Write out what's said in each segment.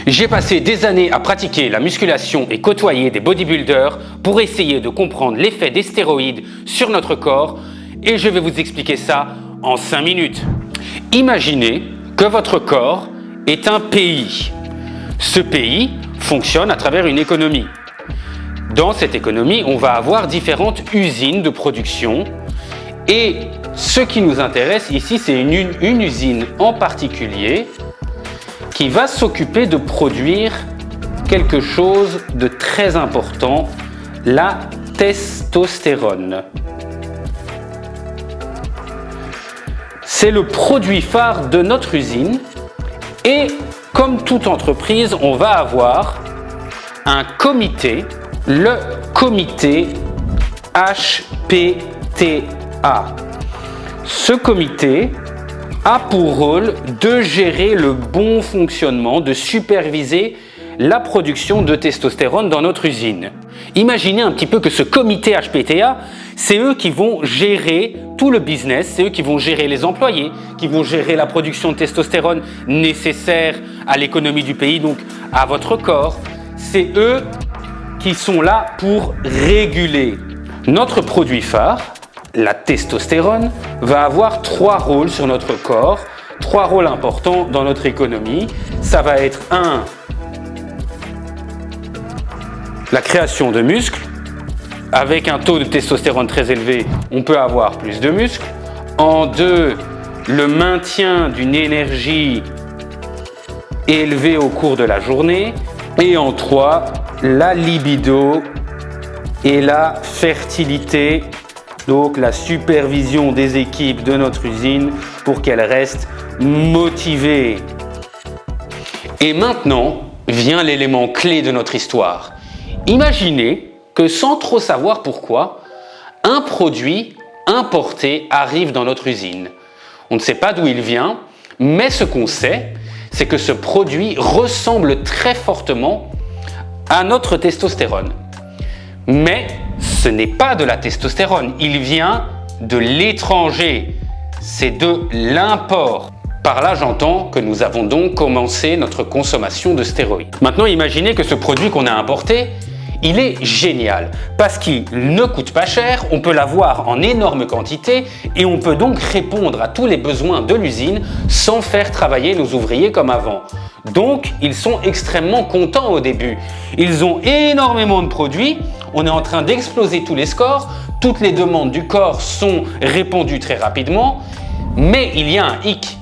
J'ai passé des années à pratiquer la musculation et côtoyer des bodybuilders pour essayer de comprendre l'effet des stéroïdes sur notre corps et je vais vous expliquer ça en 5 minutes. Imaginez que votre corps est un pays. Ce pays fonctionne à travers une économie. Dans cette économie, on va avoir différentes usines de production et ce qui nous intéresse ici, c'est une usine en particulier qui va s'occuper de produire quelque chose de très important, la testostérone. C'est le produit phare de notre usine et comme toute entreprise, on va avoir un comité, le comité HPTA. Ce comité a pour rôle de gérer le bon fonctionnement, de superviser la production de testostérone dans notre usine. Imaginez un petit peu que ce comité HPTA, c'est eux qui vont gérer tout le business, c'est eux qui vont gérer les employés, qui vont gérer la production de testostérone nécessaire à l'économie du pays, donc à votre corps. C'est eux qui sont là pour réguler. Notre produit phare, la testostérone, va avoir 3 rôles sur notre corps, 3 rôles importants dans notre économie. Ça va être 1, la création de muscles. Avec un taux de testostérone très élevé, on peut avoir plus de muscles. En 2, le maintien d'une énergie élevée au cours de la journée. Et en 3, la libido et la fertilité. Donc la supervision des équipes de notre usine pour qu'elles restent motivées. Et maintenant vient l'élément clé de notre histoire. Imaginez que sans trop savoir pourquoi, un produit importé arrive dans notre usine. On ne sait pas d'où il vient, mais ce qu'on sait, c'est que ce produit ressemble très fortement à notre testostérone. Mais ce n'est pas de la testostérone, il vient de l'étranger, c'est de l'import. Par là, j'entends que nous avons donc commencé notre consommation de stéroïdes. Maintenant, imaginez que ce produit qu'on a importé, il est génial parce qu'il ne coûte pas cher, on peut l'avoir en énorme quantité et on peut donc répondre à tous les besoins de l'usine sans faire travailler nos ouvriers comme avant. Donc, ils sont extrêmement contents au début. Ils ont énormément de produits, on est en train d'exploser tous les scores, toutes les demandes du corps sont répondues très rapidement, mais il y a un hic.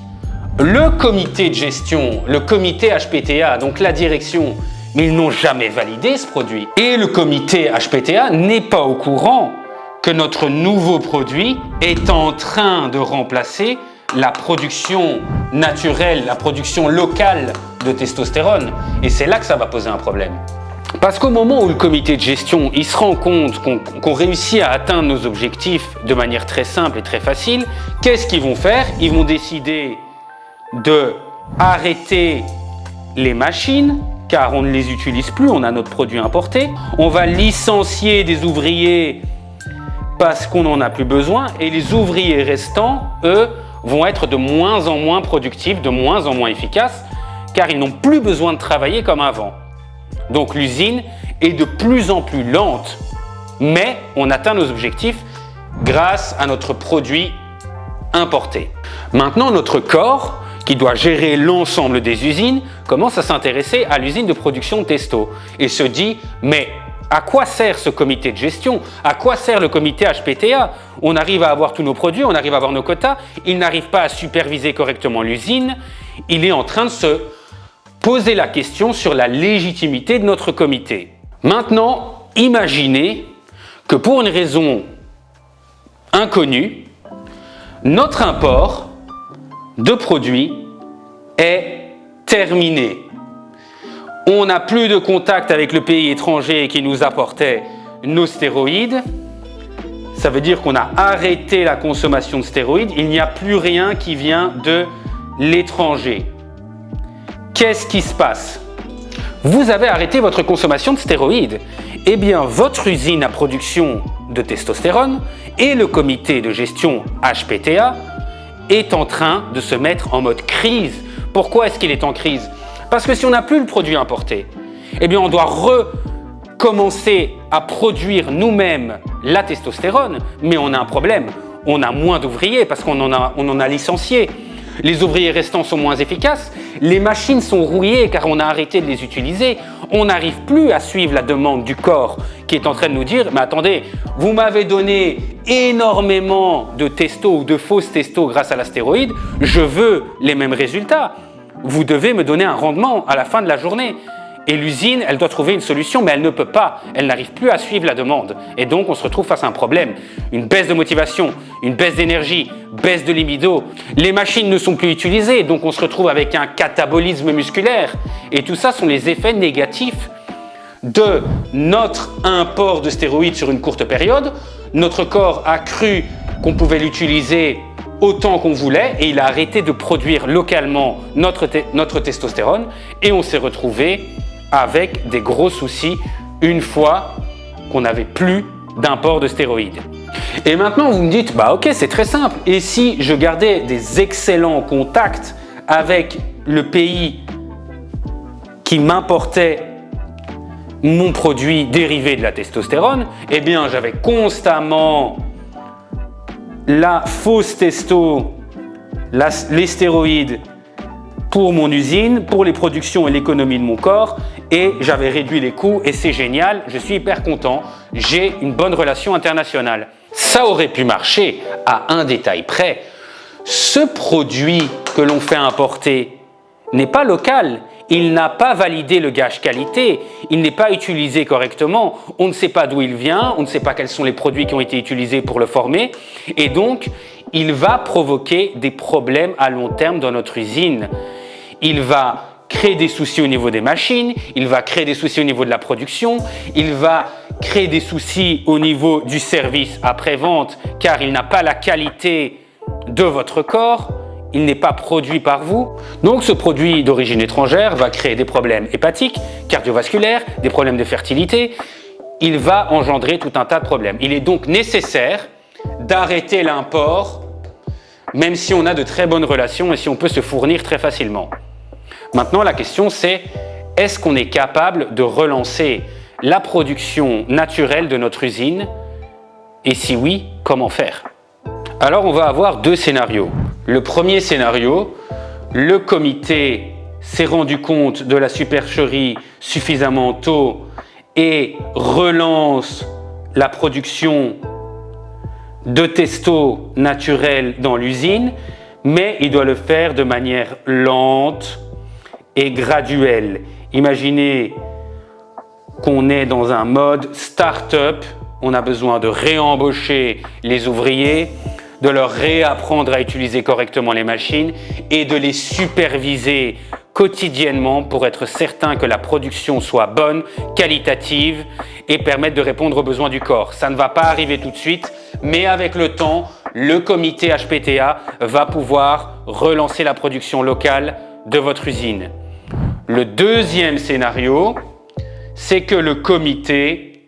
Le comité de gestion, le comité HPTA, donc la direction, mais ils n'ont jamais validé ce produit. Et le comité HPTA n'est pas au courant que notre nouveau produit est en train de remplacer la production naturelle, la production locale de testostérone. Et c'est là que ça va poser un problème. Parce qu'au moment où le comité de gestion il se rend compte qu'on réussit à atteindre nos objectifs de manière très simple et très facile, qu'est-ce qu'ils vont faire? Ils vont décider de arrêter les machines, car on ne les utilise plus, on a notre produit importé. On va licencier des ouvriers parce qu'on n'en a plus besoin et les ouvriers restants, eux, vont être de moins en moins productifs, de moins en moins efficaces, car ils n'ont plus besoin de travailler comme avant. Donc l'usine est de plus en plus lente, mais on atteint nos objectifs grâce à notre produit importé. Maintenant, notre corps, qui doit gérer l'ensemble des usines, commence à s'intéresser à l'usine de production de testo et se dit « mais à quoi sert ce comité de gestion? À quoi sert le comité HPTA? On arrive à avoir tous nos produits, on arrive à avoir nos quotas, il n'arrive pas à superviser correctement l'usine, il est en train de se poser la question sur la légitimité de notre comité. » Maintenant, imaginez que pour une raison inconnue, notre import de produits est terminé. On n'a plus de contact avec le pays étranger qui nous apportait nos stéroïdes. Ça veut dire qu'on a arrêté la consommation de stéroïdes. Il n'y a plus rien qui vient de l'étranger. Qu'est-ce qui se passe? Vous avez arrêté votre consommation de stéroïdes. Eh bien, votre usine à production de testostérone et le comité de gestion HPTA est en train de se mettre en mode crise. Pourquoi est-ce qu'il est en crise? Parce que si on n'a plus le produit importé, eh bien on doit recommencer à produire nous-mêmes la testostérone, mais on a un problème. On a moins d'ouvriers parce qu'on en a licencié. Les ouvriers restants sont moins efficaces. Les machines sont rouillées car on a arrêté de les utiliser. On n'arrive plus à suivre la demande du corps qui est en train de nous dire « Mais attendez, vous m'avez donné énormément de testo ou de fausses testo grâce à la stéroïde, je veux les mêmes résultats. Vous devez me donner un rendement à la fin de la journée. » Et l'usine, elle doit trouver une solution, mais elle ne peut pas. Elle n'arrive plus à suivre la demande. Et donc, on se retrouve face à un problème. Une baisse de motivation, une baisse d'énergie, baisse de libido. Les machines ne sont plus utilisées, donc on se retrouve avec un catabolisme musculaire. Et tout ça sont les effets négatifs de notre import de stéroïdes sur une courte période. Notre corps a cru qu'on pouvait l'utiliser autant qu'on voulait et il a arrêté de produire localement notre testostérone et on s'est retrouvé avec des gros soucis une fois qu'on n'avait plus d'import de stéroïdes. Et maintenant vous me dites, bah ok, c'est très simple, et si je gardais des excellents contacts avec le pays qui m'importait mon produit dérivé de la testostérone, eh bien j'avais constamment la fausse testo, les stéroïdes pour mon usine, pour les productions et l'économie de mon corps, et j'avais réduit les coûts et c'est génial, je suis hyper content, j'ai une bonne relation internationale. Ça aurait pu marcher à un détail près. Ce produit que l'on fait importer n'est pas local, il n'a pas validé le gage qualité, il n'est pas utilisé correctement, on ne sait pas d'où il vient, on ne sait pas quels sont les produits qui ont été utilisés pour le former, et donc il va provoquer des problèmes à long terme dans notre usine. Il va créer des soucis au niveau des machines, il va créer des soucis au niveau de la production, il va créer des soucis au niveau du service après-vente car il n'a pas la qualité de votre corps, il n'est pas produit par vous. Donc ce produit d'origine étrangère va créer des problèmes hépatiques, cardiovasculaires, des problèmes de fertilité, il va engendrer tout un tas de problèmes. Il est donc nécessaire d'arrêter l'import même si on a de très bonnes relations et si on peut se fournir très facilement. Maintenant, la question c'est, est-ce qu'on est capable de relancer la production naturelle de notre usine? Et si oui, comment faire? Alors, on va avoir deux scénarios. Le premier scénario, le comité s'est rendu compte de la supercherie suffisamment tôt et relance la production de testo naturel dans l'usine, mais il doit le faire de manière lente et graduelle. Imaginez qu'on est dans un mode start-up, on a besoin de réembaucher les ouvriers, de leur réapprendre à utiliser correctement les machines et de les superviser quotidiennement pour être certain que la production soit bonne, qualitative et permette de répondre aux besoins du corps. Ça ne va pas arriver tout de suite, mais avec le temps, le comité HPTA va pouvoir relancer la production locale de votre usine. Le deuxième scénario, c'est que le comité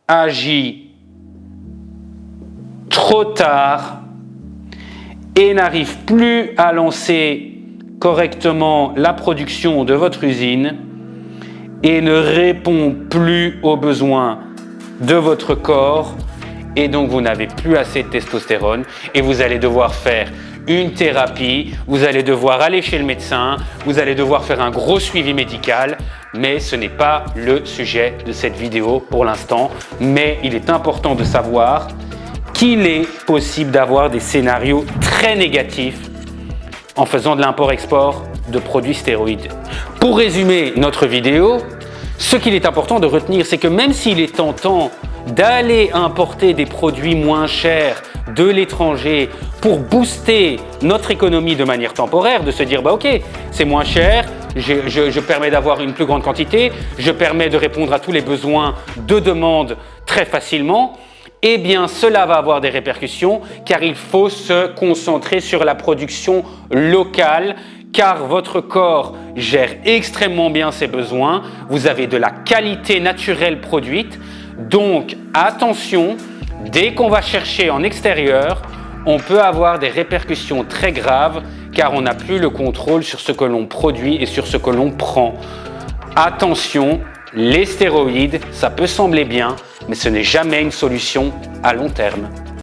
agit trop tard et n'arrive plus à lancer correctement la production de votre usine et ne répond plus aux besoins de votre corps et donc vous n'avez plus assez de testostérone et vous allez devoir faire une thérapie, vous allez devoir aller chez le médecin, vous allez devoir faire un gros suivi médical, mais ce n'est pas le sujet de cette vidéo pour l'instant, mais il est important de savoir qu'il est possible d'avoir des scénarios très négatifs en faisant de l'import-export de produits stéroïdes. Pour résumer notre vidéo, ce qu'il est important de retenir, c'est que même s'il est tentant d'aller importer des produits moins chers de l'étranger pour booster notre économie de manière temporaire, de se dire bah ok, c'est moins cher, je permets d'avoir une plus grande quantité, je permets de répondre à tous les besoins de demande très facilement, eh bien cela va avoir des répercussions car il faut se concentrer sur la production locale car votre corps gère extrêmement bien ses besoins, vous avez de la qualité naturelle produite, donc attention, dès qu'on va chercher en extérieur, on peut avoir des répercussions très graves car on n'a plus le contrôle sur ce que l'on produit et sur ce que l'on prend. Attention, les stéroïdes, ça peut sembler bien, mais ce n'est jamais une solution à long terme.